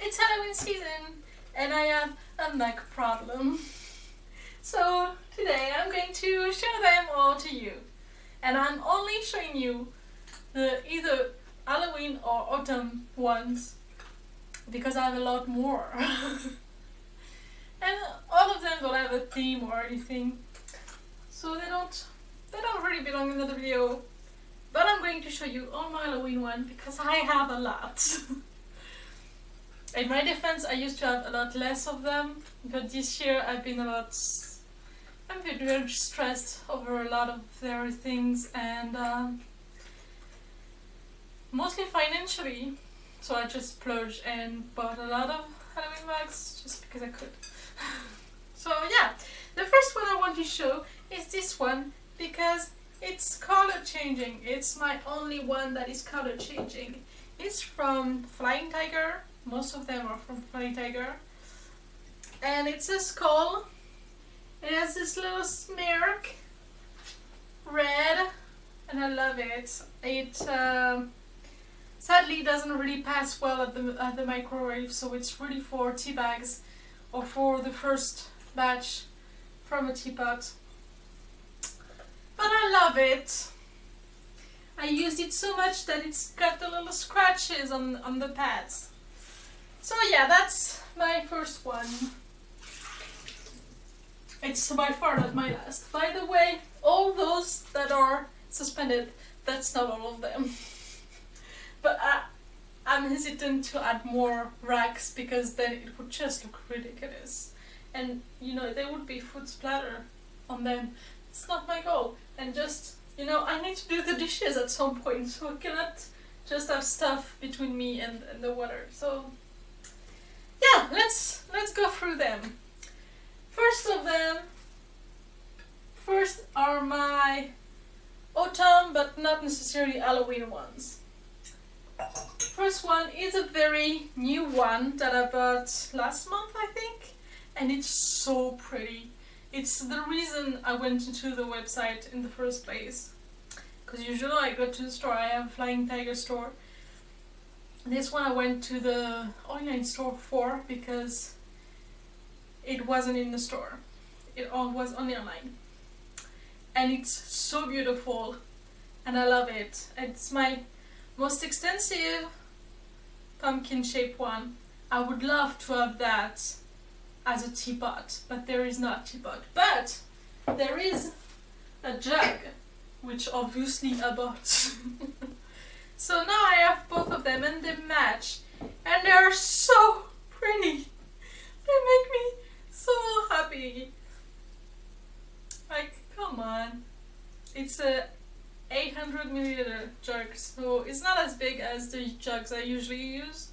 It's Halloween season and I have a Mac problem. So today I'm going to show them all to you. And I'm only showing you the either Halloween or autumn ones because I have a lot more. And all of them don't have a theme or anything. So they don't really belong in the video. But I'm going to show you all my Halloween one because I have a lot. In my defense, I used to have a lot less of them, but this year I've been very stressed over a lot of their things and mostly financially. So I just splurged and bought a lot of Halloween bags just because I could. So yeah, the first one I want to show is this one because it's color changing. It's my only one that is color changing. It's from Flying Tiger. Most of them are from Flying Tiger. And it's a skull. It has this little smirk. Red. And I love it. It sadly doesn't really pass well at the microwave, so it's really for tea bags or for the first batch from a teapot. But I love it. I used it so much that it's got the little scratches on the pads. So yeah, that's my first one. It's by far not my last. By the way, all those that are suspended, that's not all of them. But I'm hesitant to add more racks because then it would just look ridiculous. And you know, there would be food splatter on them. It's not my goal. And just, you know, I need to do the dishes at some point, so I cannot just have stuff between me and the water. So yeah, let's go through them. First are my autumn but not necessarily Halloween ones. First one is a very new one that I bought last month, I think, and it's so pretty. It's the reason I went into the website in the first place, because usually I go to the store. I have a Flying Tiger store. This one I went to the online store for because it wasn't in the store. It all was only online. And it's so beautiful and I love it. It's my most extensive pumpkin shaped one. I would love to have that as a teapot, but there is not a teapot. But there is a jug, which obviously I bought. So now I have both of them and they match. And they are so pretty. They make me so happy. Like, come on. It's a 800 milliliter jug, so it's not as big as the jugs I usually use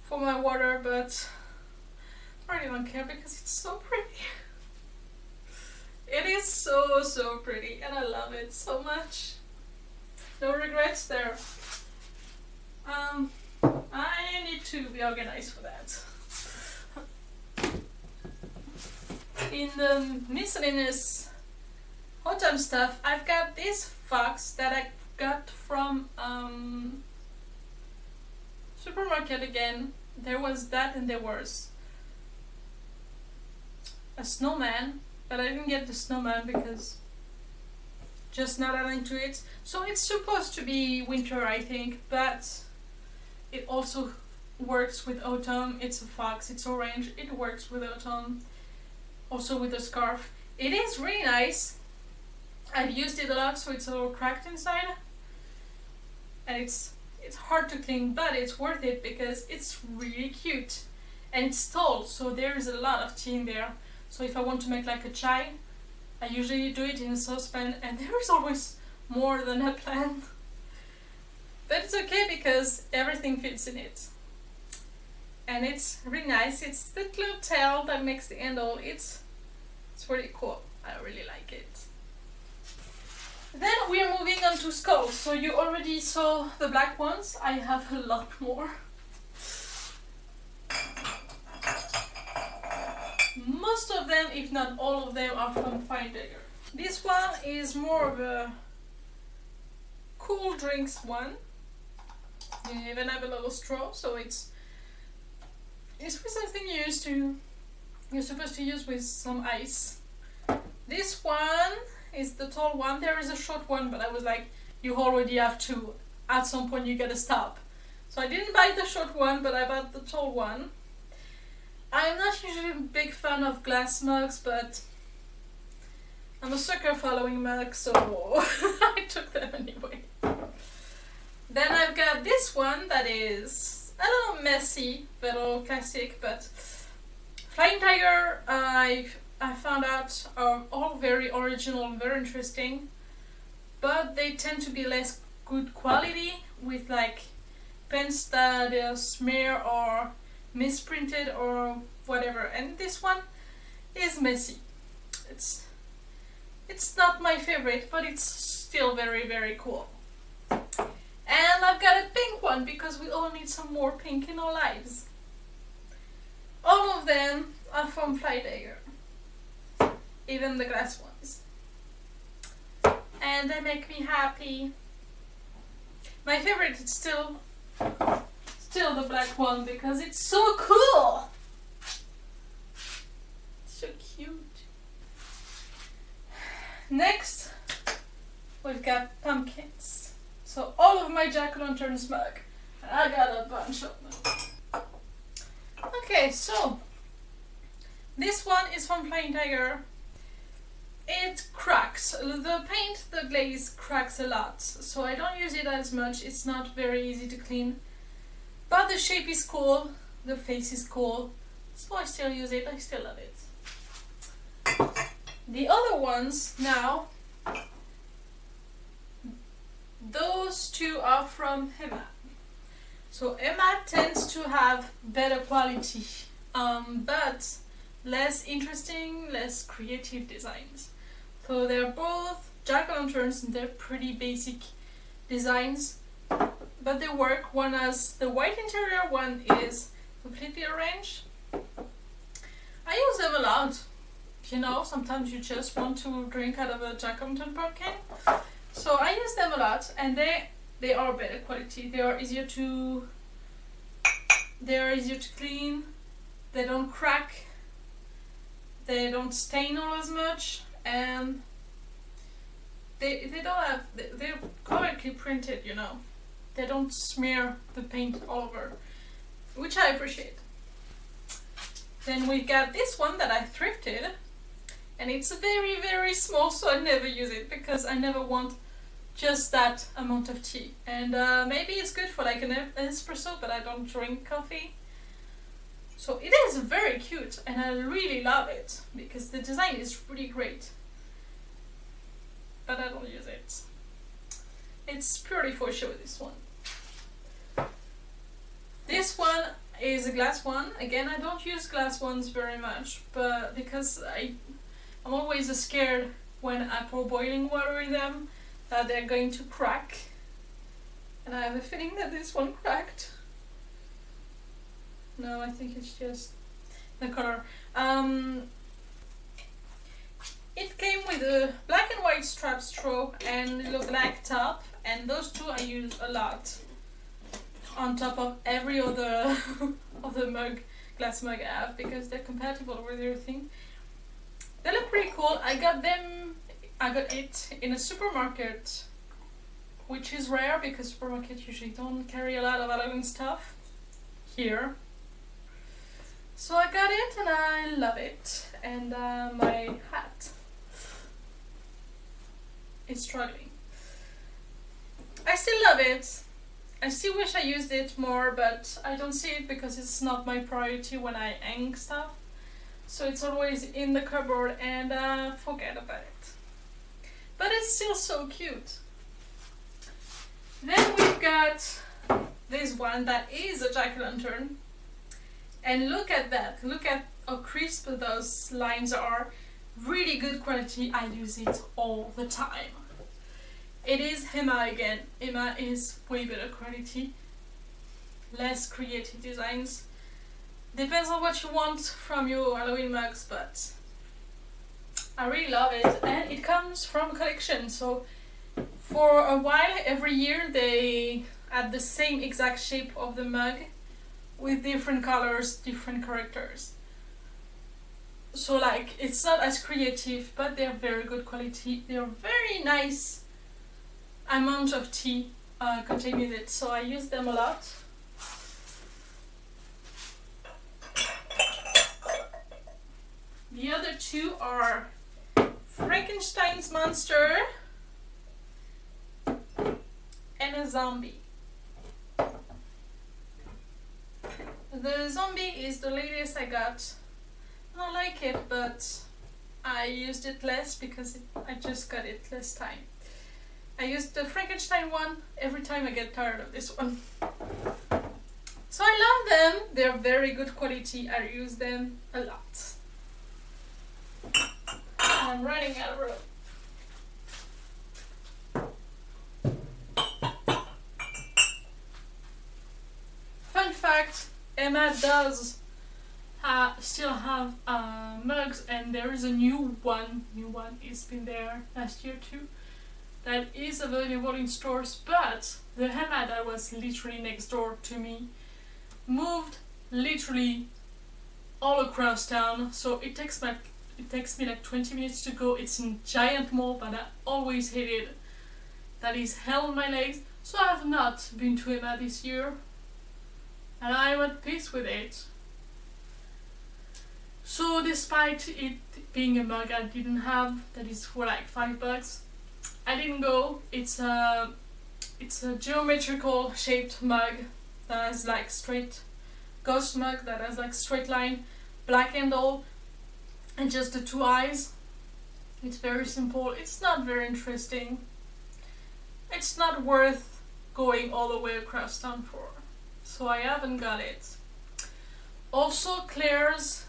for my water, but I really don't care because it's so pretty. It is so pretty and I love it so much. No regrets there. I need to be organized for that. In the miscellaneous autumn stuff, I've got this fox that I got from supermarket again. There was that and there was a snowman, but I didn't get the snowman because just not adding to it. So it's supposed to be winter, I think, but it also works with autumn. It's a fox, it's orange, it works with autumn. Also with a scarf. It is really nice. I've used it a lot, so it's a little cracked inside. And it's hard to clean, but it's worth it because it's really cute. And it's tall, so there is a lot of tea in there. So if I want to make like a chai, I usually do it in a saucepan and there is always more than I planned. But it's okay because everything fits in it. And it's really nice. It's the little tail that makes the handle. It's really cool. I really like it. Then we are moving on to skulls. So you already saw the black ones. I have a lot more. Most of them, if not all of them, are from Flying Tiger. This one is more of a cool drinks one. You even have a little straw, so it's This was something you're supposed to use with some ice. This one is the tall one. There is a short one, but I was like, you already have two. At some point you gotta stop. So I didn't buy the short one, but I bought the tall one. I'm not usually a big fan of glass mugs, but I'm a sucker following mugs, so I took them anyway. Then I've got this one that is a little messy, a little classic, but Flying Tiger, I found out are all very original and very interesting, but they tend to be less good quality with like pens that are smear or misprinted or whatever. And this one is messy. It's not my favorite, but it's still very, very cool. And I've got a pink one because we all need some more pink in our lives. All of them are from Flying Tiger, even the glass ones, and they make me happy. My favorite is still the black one because it's so cool. So cute. Next, we've got pumpkins. So all of my jack-o'-lanterns mug. I got a bunch of them. Okay, so this one is from Flying Tiger. It cracks. The glaze cracks a lot, so I don't use it as much. It's not very easy to clean, but the shape is cool, the face is cool, so I still use it. I still love it. The other ones now, those two are from Emma. So Emma tends to have better quality, but less interesting, less creative designs. So they're both jack-o'-lanterns and they're pretty basic designs, but they work. One has the white interior, one is completely orange. I use them a lot. You know, sometimes you just want to drink out of a jack-o'-lantern pumpkin. So I use them a lot, and they are better quality. They are easier to clean. They don't crack. They don't stain all as much, and they're correctly printed. You know, they don't smear the paint all over, which I appreciate. Then we got this one that I thrifted, and it's very, very small, so I never use it because I never want just that amount of tea. And maybe it's good for like an espresso, but I don't drink coffee. So it is very cute, and I really love it because the design is really great. But I don't use it. It's purely for show, this one. This one is a glass one. Again, I don't use glass ones very much, but because I'm always scared when I pour boiling water in them that they're going to crack. And I have a feeling that this one cracked. No, I think it's just the color. It came with a black and white strap straw and a black top, and those two I use a lot on top of every other of the glass mug I have, because they're compatible with everything. They look pretty cool. I got it in a supermarket, which is rare because supermarkets usually don't carry a lot of Halloween stuff here. So I got it and I love it. And my hat is struggling. I still love it. I still wish I used it more, but I don't see it because it's not my priority when I hang stuff. So it's always in the cupboard and forget about it. But it's still so cute. Then we've got this one that is a jack-o'-lantern. And look at that. Look at how crisp those lines are. Really good quality. I use it all the time. It is Emma again. Emma is way better quality. Less creative designs. Depends on what you want from your Halloween mugs, but I really love it. And it comes from a collection, so for a while, every year, they had the same exact shape of the mug with different colors, different characters. So like it's not as creative, but they're very good quality. They're very nice amount of tea contained in it, so I use them a lot. The other two are Frankenstein's monster and a zombie. The zombie is the latest I got. I don't like it, but I used it less because I just got it last time. I used the Frankenstein one every time I get tired of this one. So I love them. They're very good quality. I use them a lot. I'm running out of room. Fun fact, Emma does still have mugs, and there is a new one. It's been there last year too. That is available in stores, but the Emma that was literally next door to me moved literally all across town, so it takes me like 20 minutes to go. It's in giant mall, but I always hated that is hell on my legs, so I have not been to Emma this year, and I'm at peace with it. So despite it being a mug I didn't have, that is for like $5, I didn't go. It's a geometrical shaped mug that has like straight ghost mug that has like straight line, black handle, and just the two eyes. It's very simple. It's not very interesting. It's not worth going all the way across town for, so I haven't got it. Also, Claire's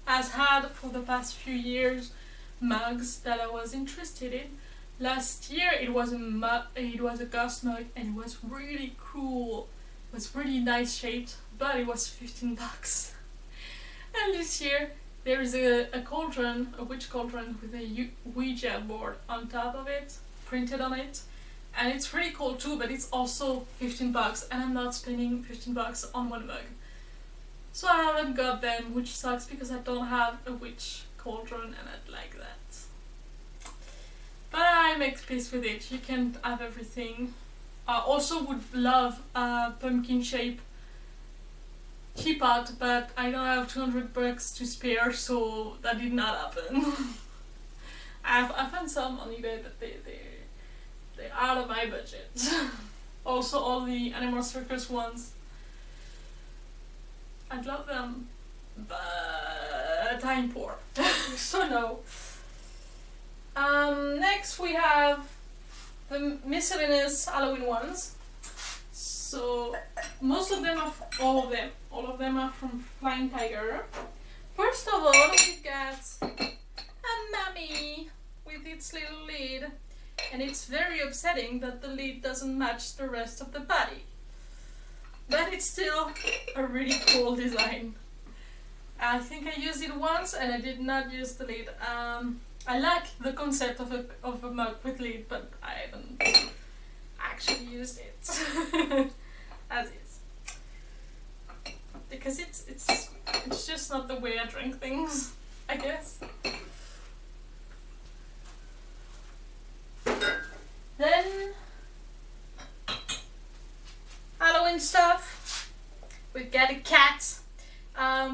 has had for the past few years mugs that I was interested in. Last year it was a ghost mug, and it was really cool. It was really nice shaped, but it was $15. And this year there is a cauldron, a witch cauldron with a Ouija board on top of it, printed on it, and it's pretty cool too, but it's also $15, and I'm not spending $15 on one mug. So I haven't got them, which sucks because I don't have a witch cauldron and I'd like that. But I make peace with it. You can have everything. I also would love a pumpkin shape teapot, but I don't have $200 to spare, so that did not happen. I found some on eBay, but they're out of my budget. Also, all the Animal Circus ones, I'd love them, but I'm poor, so no. Next we have the miscellaneous Halloween ones. So most of them are, all of them are from Flying Tiger. First of all, we got a mummy with its little lid, and it's very upsetting that the lid doesn't match the rest of the body. But it's still a really cool design. I think I used it once and I did not use the lid. I like the concept of a mug with lid, but I haven't actually used it as is. Because it's just not the way I drink things, I guess. Then Halloween stuff. We've got a cat.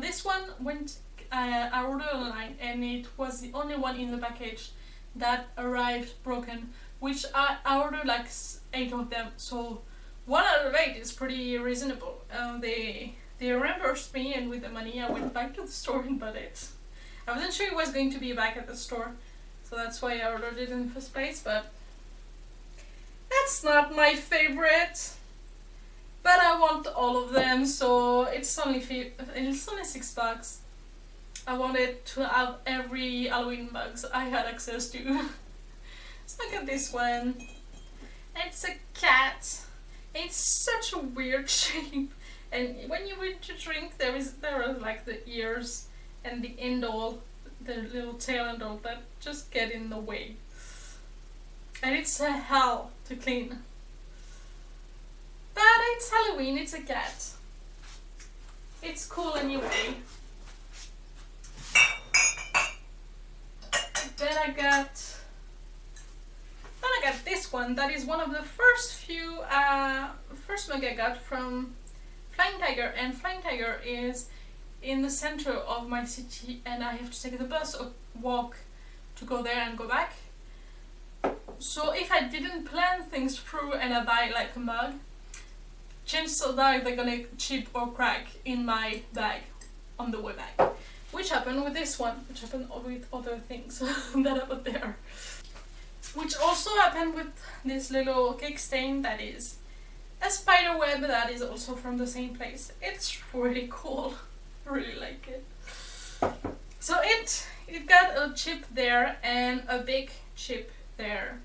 This one I ordered online, and it was the only one in the package that arrived broken, which I ordered like 8 of them, so 1 out of 8 is pretty reasonable. They reimbursed me, and with the money I went back to the store and bought it. I wasn't sure it was going to be back at the store, so that's why I ordered it in the first place, but that's not my favorite. But I want all of them, so it's only $6. I wanted to have every Halloween mugs I had access to. So look at this one. It's a cat. It's such a weird shape, and when you went to drink, there are like the ears and the handle, the little tail handle that just get in the way, and it's a hell to clean. But it's Halloween, it's a cat. it's cool anyway. Then I got this one. That is one of the first mug I got from Flying Tiger, and Flying Tiger is in the center of my city, and I have to take the bus or walk to go there and go back. So if I didn't plan things through and I buy like a mug, chances are they're gonna chip or crack in my bag on the way back. Which happened with this one, which happened with other things that I put there. Which also happened with this little cake stain that is a spider web that is also from the same place. It's really cool. I really like it. So it got a chip there and a big chip there.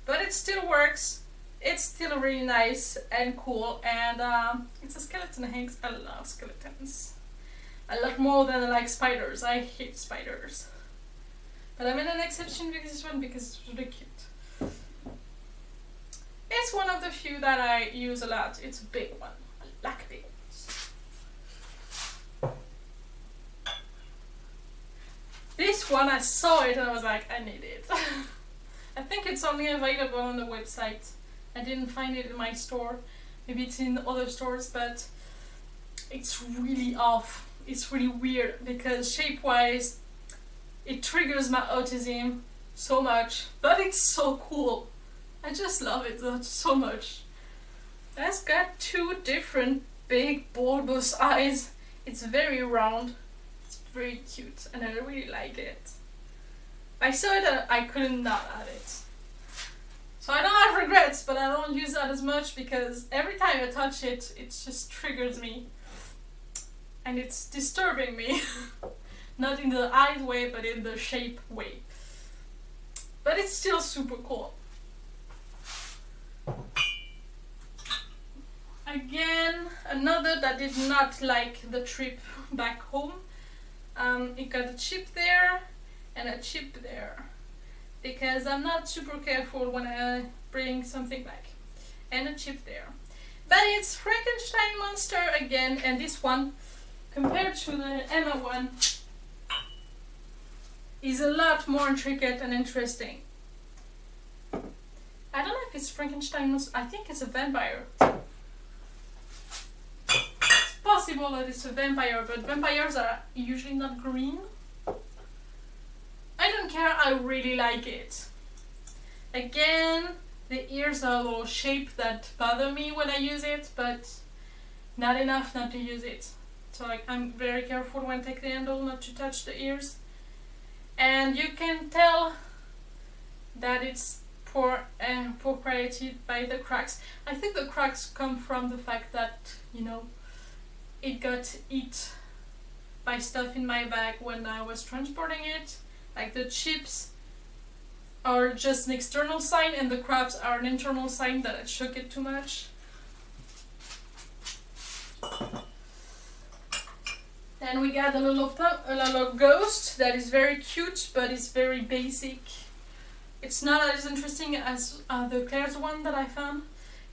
But it still works. It's still really nice and cool, and it's a skeleton hanks. I love skeletons. A lot more than I like spiders. I hate spiders. But I made an exception with this one because it's really cute. It's one of the few that I use a lot. It's a big one. I like big ones. This one, I saw it and I was like, I need it. I think it's only available on the website. I didn't find it in my store. Maybe it's in other stores, but it's really off. It's really weird because shape-wise, it triggers my autism so much, but it's so cool. I just love it so much. It's got two different big bulbous eyes. It's very round. It's very cute and I really like it. I saw it and I couldn't not add it. So I don't have regrets, but I don't use that as much because every time I touch it, it just triggers me. And it's disturbing me. Not in the eyes way, but in the shape way. But it's still super cool. Again, another that did not like the trip back home. It got a chip there and a chip there. Because I'm not super careful when I bring something back. And a chip there. But it's Frankenstein monster again, and this one, compared to the Emma one, is a lot more intricate and interesting. I don't know if it's Frankenstein monster. I think it's a vampire. It's possible that it's a vampire, but vampires are usually not green. I don't care, I really like it. Again, the ears are a little shape that bother me when I use it, but not enough not to use it. So I'm very careful when I take the handle not to touch the ears. And you can tell that it's poor quality by the cracks. I think the cracks come from the fact that, you know, it got eat by stuff in my bag when I was transporting it. Like the chips are just an external sign and the crabs are an internal sign that I shook it too much. Then we got a little ghost that is very cute, but it's very basic. It's not as interesting as the Claire's one that I found.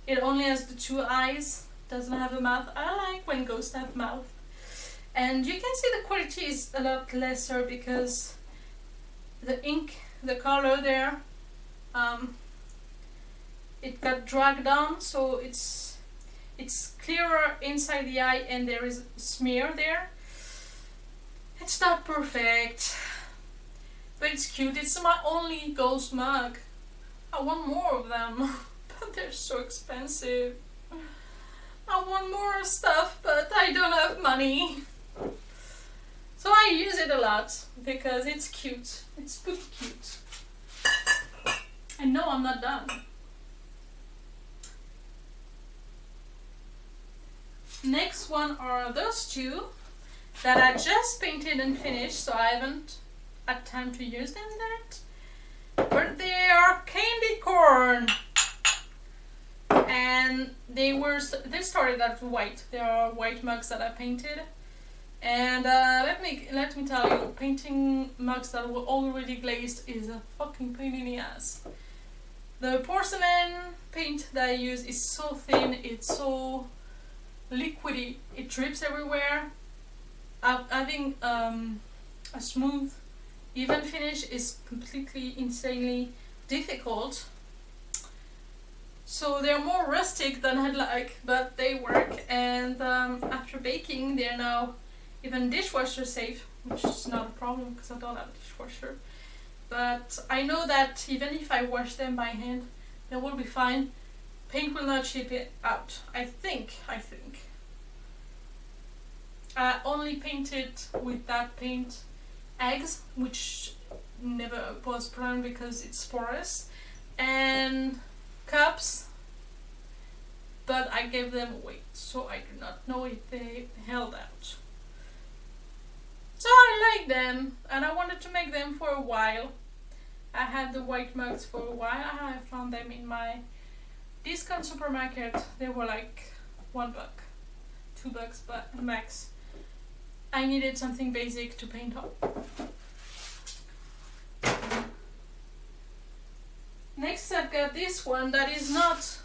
It only has the two eyes, doesn't have a mouth. I like when ghosts have mouth. And you can see the quality is a lot lesser because the ink, the color there, it got dragged down, so it's clearer inside the eye and there is a smear there. It's not perfect, but it's cute. It's my only ghost mug. I want more of them, but they're so expensive. I want more stuff, but I don't have money. So I use it a lot because it's cute. It's spooky cute. And no, I'm not done. Next one are those two that I just painted and finished, so I haven't had time to use them yet. But they are candy corn. And they started out white. They are white mugs that I painted. And let me tell you, painting mugs that were already glazed is a fucking pain in the ass. The porcelain paint that I use is so thin, it's so liquidy, it drips everywhere, having a smooth, even finish is completely insanely difficult. So they're more rustic than I'd like, but they work. And after baking, they're now even dishwasher safe, which is not a problem because I don't have a dishwasher. But I know that even if I wash them by hand, they will be fine. Paint will not chip it out. I think. I only painted with that paint eggs, which never was a problem because it's porous, and cups, but I gave them away, so I do not know if they held out. So I like them, and I wanted to make them for a while. I had the white mugs for a while. I found them in my discount supermarket. They were like $1, $2, but max. I needed something basic to paint on. Next I've got this one that is not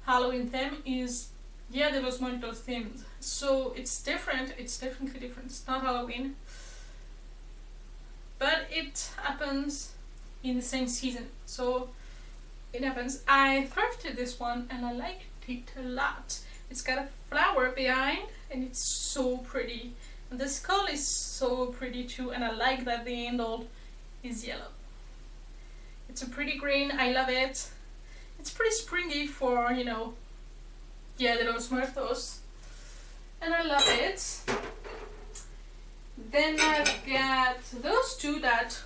Halloween theme, is Dia de los Muertos themed. So it's different, it's definitely different. It's not Halloween, but it happens in the same season. So it happens. I thrifted this one and I liked it a lot. It's got a flower behind and it's so pretty. And the skull is so pretty too, and I like that the handle is yellow. It's a pretty green, I love it. It's pretty springy for, you know, Dia de los Muertos. And I love it. Then I've got those two that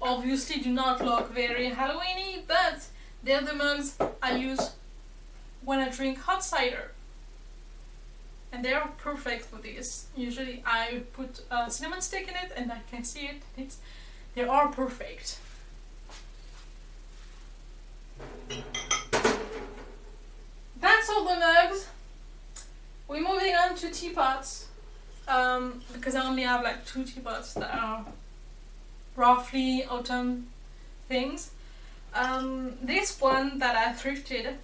obviously do not look very Halloweeny, but they're the mugs I use when I drink hot cider. And they are perfect for this. Usually I put a cinnamon stick in it and I can see it. They are perfect. That's all the mugs. We're moving on to teapots, because I only have like 2 teapots that are roughly autumn things. This one that I thrifted,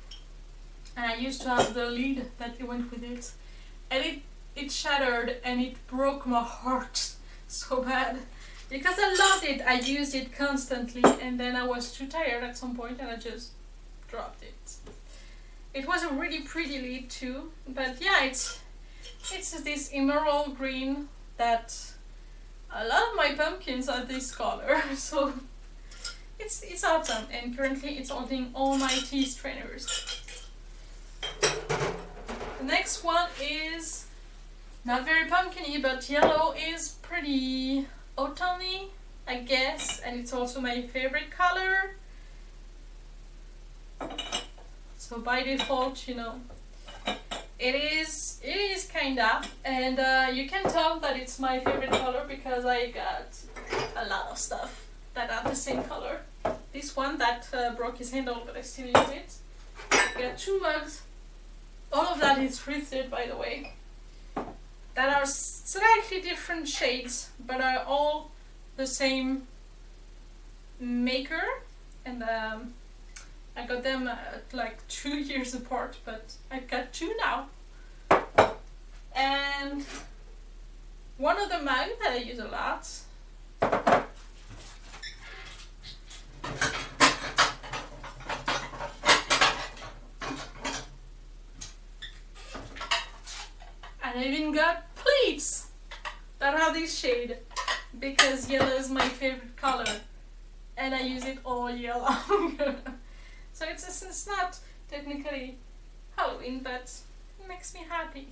and I used to have the lid that went with it, and it shattered and it broke my heart so bad because I loved it. I used it constantly, and then I was too tired at some point and I just dropped it. It was a really pretty lid too, but yeah, it's this emerald green that a lot of my pumpkins are this color, so it's autumn, and currently it's holding all my tea strainers. The next one is not very pumpkiny, but yellow is pretty autumny, I guess, and it's also my favorite color. So by default, you know, it is kinda, and you can tell that it's my favorite color because I got a lot of stuff that are the same color. This one that broke his handle, but I still use it. I got 2 mugs. All of that is thrifted, by the way, that are slightly different shades, but are all the same maker, and I got them like 2 years apart, but I got 2 now. And one of the mugs that I use a lot, and I even got pleats that are this shade because yellow is my favorite color and I use it all year long. So it's not technically Halloween, but it makes me happy.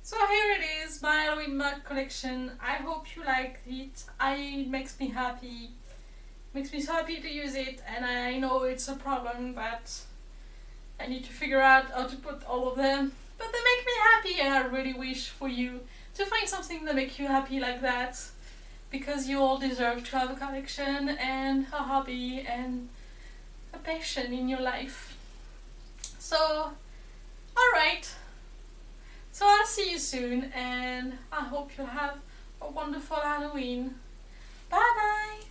So here it is, my Halloween mug collection. I hope you liked it. It makes me happy. Makes me so happy to use it, and I know it's a problem that I need to figure out how to put all of them. But they make me happy, and I really wish for you to find something that makes you happy like that. Because you all deserve to have a collection and a hobby and a passion in your life. So, alright. So I'll see you soon, and I hope you'll have a wonderful Halloween. Bye bye!